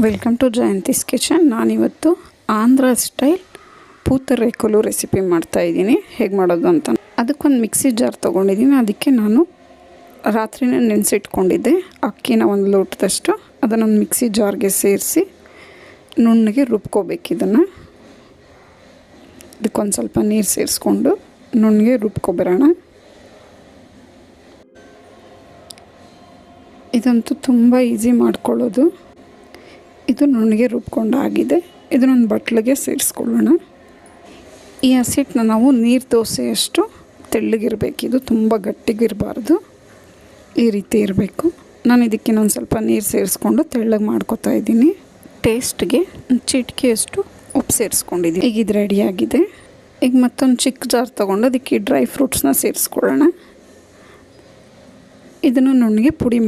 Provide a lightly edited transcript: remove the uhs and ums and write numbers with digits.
Welcome to Jayanthi's kitchen. ನಾನಿವತ್ತು Andhra style ಪೂತರೇಕುಲು recipe ಮಾಡ್ತಾಯಿದ್ದೀನಿ. ಹೇಗೆ ಮಾಡೋದು ಅಂತ ಅದಕ್ಕೊಂದು ಮಿಕ್ಸಿ ಜಾರ್ ತೊಗೊಂಡಿದ್ದೀನಿ. ಅದಕ್ಕೆ ನಾನು ರಾತ್ರಿನೇ ನೆನೆಸಿಟ್ಕೊಂಡಿದ್ದೆ ಅಕ್ಕಿನ 1 ಲೋಟದಷ್ಟು. ಅದನ್ನೊಂದು ಮಿಕ್ಸಿ ಜಾರ್ಗೆ ಸೇರಿಸಿ ನುಣ್ಣಗೆ ರುಬ್ಕೋಬೇಕು. ಇದಕ್ಕೊಂದು ಸ್ವಲ್ಪ ನೀರು ಸೇರಿಸ್ಕೊಂಡು ನುಣ್ಣಗೆ ರುಬ್ಕೊಬರೋಣ. ಇದಂತೂ ತುಂಬ ಈಸಿ ಮಾಡ್ಕೊಳ್ಳೋದು. ಇದು ನುಣ್ಣಗೆ ರುಬ್ಕೊಂಡಾಗಿದೆ. ಇದನ್ನೊಂದು ಬಟ್ಲಿಗೆ ಸೇರಿಸ್ಕೊಳ್ಳೋಣ. ಈ ಹಸಿಟ್ಟನ್ನ ನಾವು ನೀರು ದೋಸೆಯಷ್ಟು ತೆಳ್ಳಗಿರಬೇಕು. ಇದು ತುಂಬ ಗಟ್ಟಿಗಿರಬಾರ್ದು, ಈ ರೀತಿ ಇರಬೇಕು. ನಾನು ಇದಕ್ಕೆ ಇನ್ನೊಂದು ಸ್ವಲ್ಪ ನೀರು ಸೇರಿಸ್ಕೊಂಡು ತೆಳ್ಳಗೆ ಮಾಡ್ಕೊತಾ ಇದ್ದೀನಿ. ಟೇಸ್ಟ್ಗೆ ಚಿಟಿಕೆಯಷ್ಟು ಉಪ್ಪು ಸೇರಿಸ್ಕೊಂಡಿದ್ದೀನಿ. ಈಗ ಇದು ರೆಡಿಯಾಗಿದೆ. ಈಗ ಮತ್ತೊಂದು ಚಿಕ್ಕ ಜಾರ್ ತೊಗೊಂಡು ಅದಕ್ಕೆ ಡ್ರೈ ಫ್ರೂಟ್ಸ್ನ ಸೇರಿಸ್ಕೊಳ್ಳೋಣ. ಇದನ್ನು ನುಣ್ಣಗೆ ಪುಡಿ ಮಾಡಿ